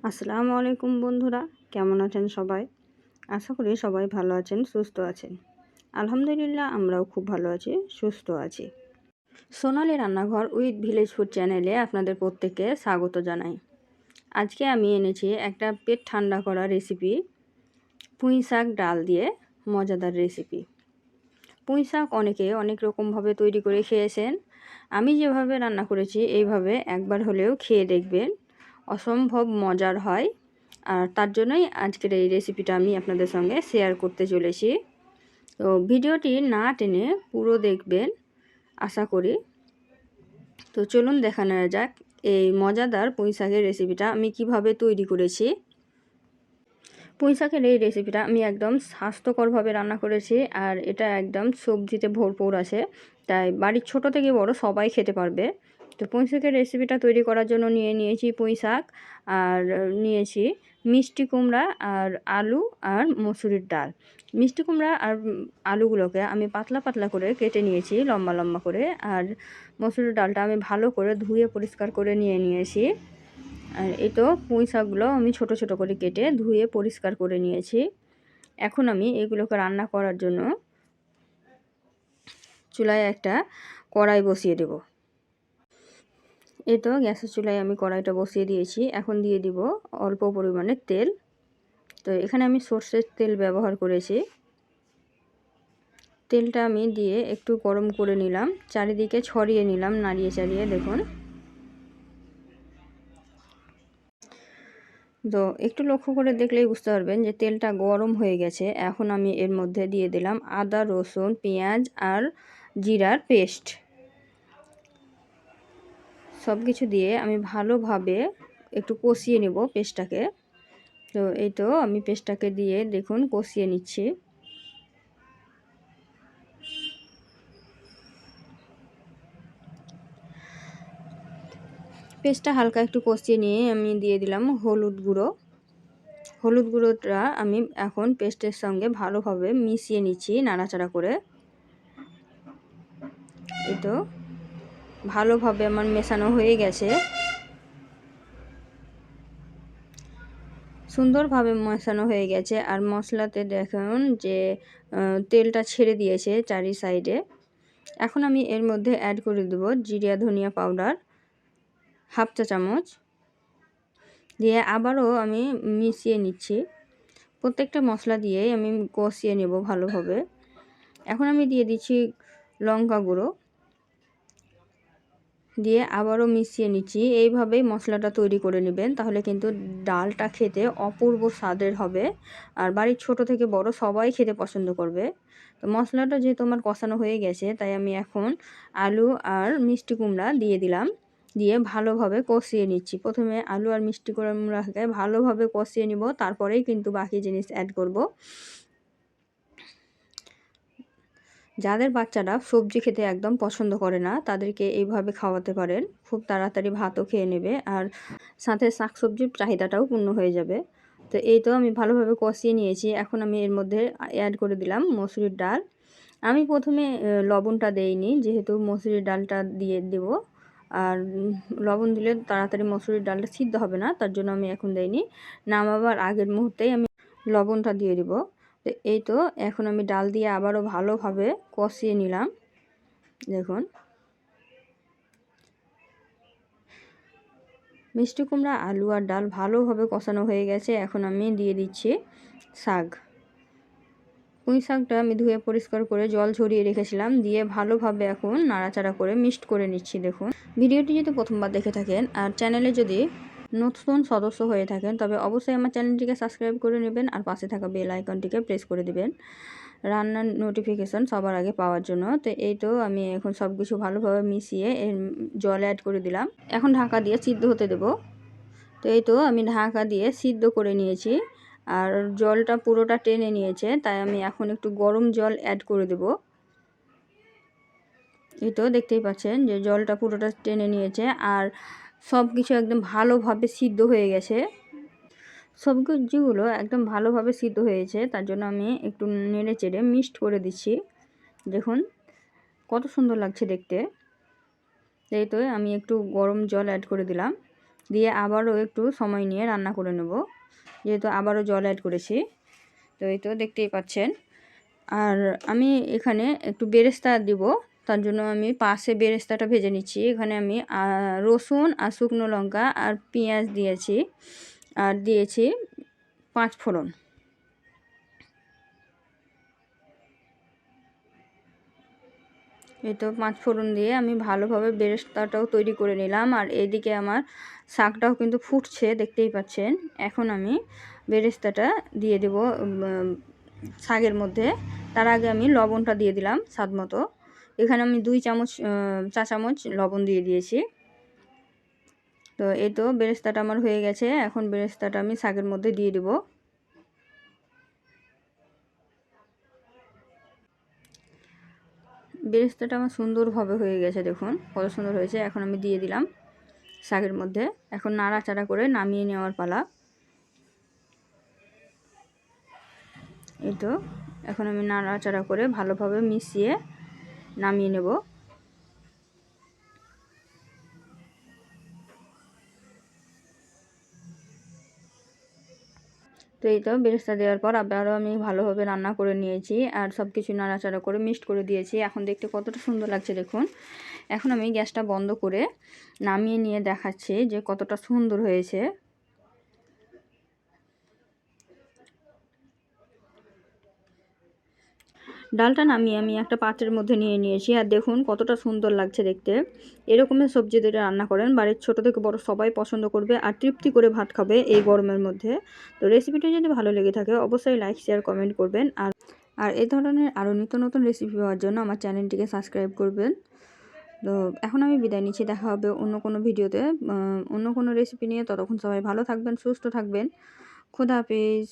আসসালামু আলাইকুম বন্ধুরা, কেমন আছেন সবাই? আশা করি সবাই ভালো আছেন, সুস্থ আছেন। আলহামদুলিল্লাহ আমরাও খুব ভালো আছি, সুস্থ আছি। সোনালী রান্নাঘর উইথ ভিলেজ ফুড চ্যানেলে আপনাদের প্রত্যেককে স্বাগত জানাই। আজকে আমি এনেছি একটা পেট ঠান্ডা করা রেসিপি, পুঁই শাক ডাল দিয়ে মজাদার রেসিপি। পুঁই শাক অনেকে অনেক রকমভাবে তৈরি করে খেয়েছেন। আমি যেভাবে রান্না করেছি এইভাবে একবার হলেও খেয়ে দেখবেন, অসম্ভব মজার হয়। আর তার জন্যই আজকের এই রেসিপিটা আমি আপনাদের সঙ্গে শেয়ার করতে চলেছি। তো ভিডিওটি না টেনে পুরো দেখবেন আশা করি। তো চলুন দেখা নেওয়া যাক এই মজাদার পুঁই শাকের রেসিপিটা আমি কিভাবে তৈরি করেছি। পুঁই শাকের এই রেসিপিটা আমি একদম স্বাস্থ্যকরভাবে রান্না করেছি, আর এটা একদম সবজিতে ভরপুর আছে, তাই বাড়ির ছোট থেকে বড় সবাই খেতে পারবে। তো পুঁই শাকের রেসিপিটা তৈরি করার জন্য নিয়েছি পুঁই শাক, আর নিয়েছি মিষ্টি কুমড়া, আর আলু, আর মসুরির ডাল। মিষ্টি কুমড়া আর আলুগুলোকে আমি পাতলা পাতলা করে কেটে নিয়েছি, লম্বা লম্বা করে। আর মসুরির ডালটা আমি ভালো করে ধুয়ে পরিষ্কার করে নিয়েছি। আর এই তো পুঁই শাকগুলো আমি ছোট ছোট করে কেটে ধুয়ে পরিষ্কার করে নিয়েছি। এখন আমি এগুলোকে রান্না করার জন্য চুলায় একটা কড়াই বসিয়ে দেব। এই তো গ্যাসের চুলায় আমি কড়াইটা বসিয়ে দিয়েছি। এখন দিয়ে দিব অল্প পরিমাণে তেল। তো এখানে আমি সর্ষের তেল ব্যবহার করেছি। তেলটা আমি দিয়ে একটু গরম করে নিলাম, চারিদিকে ছড়িয়ে নিলাম নাড়িয়ে চাড়িয়ে। দেখুন, তো একটু লক্ষ্য করে দেখলেই বুঝতে পারবেন যে তেলটা গরম হয়ে গেছে। এখন আমি এর মধ্যে দিয়ে দিলাম আদা, রসুন, পেঁয়াজ আর জিরার পেস্ট। সব কিছু দিয়ে আমি ভালোভাবে একটু কষিয়ে নেব পেস্টটাকে। তো এই তো আমি পেস্টটাকে দিয়ে দেখুন কষিয়ে নিচ্ছি। পেস্টটা হালকা একটু কষিয়ে নিয়ে আমি দিয়ে দিলাম হলুদ গুঁড়ো। হলুদ গুঁড়োটা আমি এখন পেস্টের সঙ্গে ভালোভাবে মিশিয়ে নিচ্ছি নাড়াচাড়া করে। এই তো ভালোভাবে আমার মেশানো হয়ে গেছে, সুন্দরভাবে মেশানো হয়ে গেছে। আর মশলাতে দেখুন যে তেলটা ছেড়ে দিয়েছে চারি সাইডে। এখন আমি এর মধ্যে অ্যাড করে দেব জিরা ধনিয়া পাউডার হাফ চা চামচ, দিয়ে আবারও আমি মিশিয়ে নিচ্ছি। প্রত্যেকটা মশলা দিয়েই আমি কষিয়ে নেব ভালোভাবে। এখন আমি দিয়ে দিচ্ছি লঙ্কা গুঁড়ো, দিয়ে আবারও মিশিয়ে নিচ্ছি। এইভাবেই মশলাটা তৈরি করে নেবেন, তাহলে কিন্তু ডালটা খেতে অপূর্ব স্বাদের হবে। আর বাড়ির ছোট থেকে বড় সবাই খেতে পছন্দ করবে। তো মশলাটা যেহেতু আমার কষানো হয়ে গেছে, তাই আমি এখন আলু আর মিষ্টি কুমড়া দিয়ে দিলাম, দিয়ে ভালোভাবে কষিয়ে নিচ্ছি। প্রথমে আলু আর মিষ্টি কুমড়াকে ভালোভাবে কষিয়ে নিব, তারপরেই কিন্তু বাকি জিনিস অ্যাড করব। যাদের বাচ্চারা সবজি খেতে একদম পছন্দ করে না, তাদেরকে এইভাবে খাওয়াতে পারেন, খুব তাড়াতাড়ি ভাতও খেয়ে নেবে, আর সাথে শাকসবজির চাহিদাটাও পূর্ণ হয়ে যাবে। তো এই তো আমি ভালোভাবে কষিয়ে নিয়েছি। এখন আমি এর মধ্যে অ্যাড করে দিলাম মসুরির ডাল। আমি প্রথমে লবণটা দেইনি, যেহেতু মসুরির ডালটা দিয়ে দেব। আর লবণ দিলে তাড়াতাড়ি মসুরির ডালটা সিদ্ধ হবে না, তার জন্য আমি এখন দেইনি। নামাবার আগের মুহূর্তেই আমি লবণটা দিয়ে দিব। তো এই তো এখন আমি ডাল দিয়ে আবারও ভালোভাবে কষিয়ে নিলাম। দেখুন, মিষ্টি কুমড়া, আলু আর ডাল ভালোভাবে কষানো হয়ে গেছে। এখন আমি দিয়ে দিচ্ছি শাক। পুঁই শাকটা আমি ধুয়ে পরিষ্কার করে জল ঝরিয়ে রেখেছিলাম, দিয়ে ভালোভাবে এখন নাড়াচাড়া করে মিক্সড করে নিচ্ছি। দেখুন, ভিডিওটি যদি প্রথমবার দেখে থাকেন আর চ্যানেলে যদি নতুন সদস্য হয়ে থাকেন, তবে অবশ্যই আমার চ্যানেলটিকে সাবস্ক্রাইব করে নেবেন, আর পাশে থাকা বেল আইকনটিকে প্রেস করে দেবেন রান্নার নোটিফিকেশন সবার আগে পাওয়ার জন্য। তো এই তো আমি এখন সব কিছু ভালোভাবে মিশিয়ে এর জল অ্যাড করে দিলাম। এখন ঢাকা দিয়ে সিদ্ধ হতে দেব। তো এই তো আমি ঢাকা দিয়ে সিদ্ধ করে নিয়েছি, আর জলটা পুরোটা টেনে নিয়েছে, তাই আমি এখন একটু গরম জল অ্যাড করে দেব। এই তো দেখতেই পাচ্ছেন যে জলটা পুরোটা টেনে নিয়েছে, আর সব কিছু একদম ভালোভাবে সিদ্ধ হয়ে গেছে। সবজিগুলো একদম ভালোভাবে সিদ্ধ হয়েছে, তার জন্য আমি একটু নেড়ে চেড়ে মিক্সড করে দিচ্ছি। দেখুন কত সুন্দর লাগছে দেখতে। এই তো আমি একটু গরম জল অ্যাড করে দিলাম, দিয়ে আবারও একটু সময় নিয়ে রান্না করে নেব, যেহেতু আবারও জল অ্যাড করেছি। তো এই তো দেখতেই পাচ্ছেন। আর আমি এখানে একটু বেরেস্তা দিব, তার জন্য আমি পাশে বেরেস্তাটা ভেজে নিচ্ছি। এখানে আমি রসুন আর শুকনো লঙ্কা আর পেঁয়াজ দিয়েছি, আর দিয়েছি 5 ফোড়ন। এই তো 5 ফোড়ন দিয়ে আমি ভালোভাবে বেরেস্তাটাও তৈরি করে নিলাম। আর এদিকে আমার শাকটাও কিন্তু ফুটছে, দেখতেই পাচ্ছেন। এখন আমি বেরেস্তাটা দিয়ে দেব শাকের মধ্যে। তার আগে আমি লবণটা দিয়ে দিলাম স্বাদ মতো। এখানে আমি 2 চা চামচ লবণ দিয়ে দিয়েছি। তো এই তো বেরেস্তাটা আমার হয়ে গেছে। এখন বেরেস্তাটা আমি শাকের মধ্যে দিয়ে দেব। বেরেস্তাটা আমার সুন্দরভাবে হয়ে গেছে, দেখুন কত সুন্দর হয়েছে। এখন আমি দিয়ে দিলাম শাকের মধ্যে। এখন নাড়াচাড়া করে নামিয়ে নেওয়ার পালা। এই তো এখন আমি নাড়াচাড়া করে ভালোভাবে মিশিয়ে নামিয়ে নেব। তো এই তো বেরেস্তা দেওয়ার পর আবারও আমি ভালোভাবে রান্না করে নিয়েছি, আর সব কিছু নাড়াচাড়া করে মিক্সড করে দিয়েছি। এখন দেখতে কতটা সুন্দর লাগছে দেখুন। এখন আমি গ্যাসটা বন্ধ করে নামিয়ে নিয়ে দেখাচ্ছি যে কতটা সুন্দর হয়েছে। ডালটা নামিয়ে আমি একটা পাত্রের মধ্যে নিয়ে নিয়েছি, আর দেখুন কতটা সুন্দর লাগছে দেখতে। এরকমের সবজি দিয়ে রান্না করেন, বাড়ির ছোট থেকে বড় সবাই পছন্দ করবে আর তৃপ্তি করে ভাত খাবে এই গরমের মধ্যে। তো রেসিপিটা যদি ভালো লেগে থাকে অবশ্যই লাইক শেয়ার কমেন্ট করবেন। আর এই ধরনের আরও নিত্য নতুন রেসিপি পাওয়ার জন্য আমার চ্যানেলটিকে সাবস্ক্রাইব করবেন। তো এখন আমি বিদায় নিচ্ছি, দেখা হবে অন্য কোনো ভিডিওতে অন্য কোনো রেসিপি নিয়ে। ততক্ষণ সবাই ভালো থাকবেন, সুস্থ থাকবেন। খোদা হাফেজ।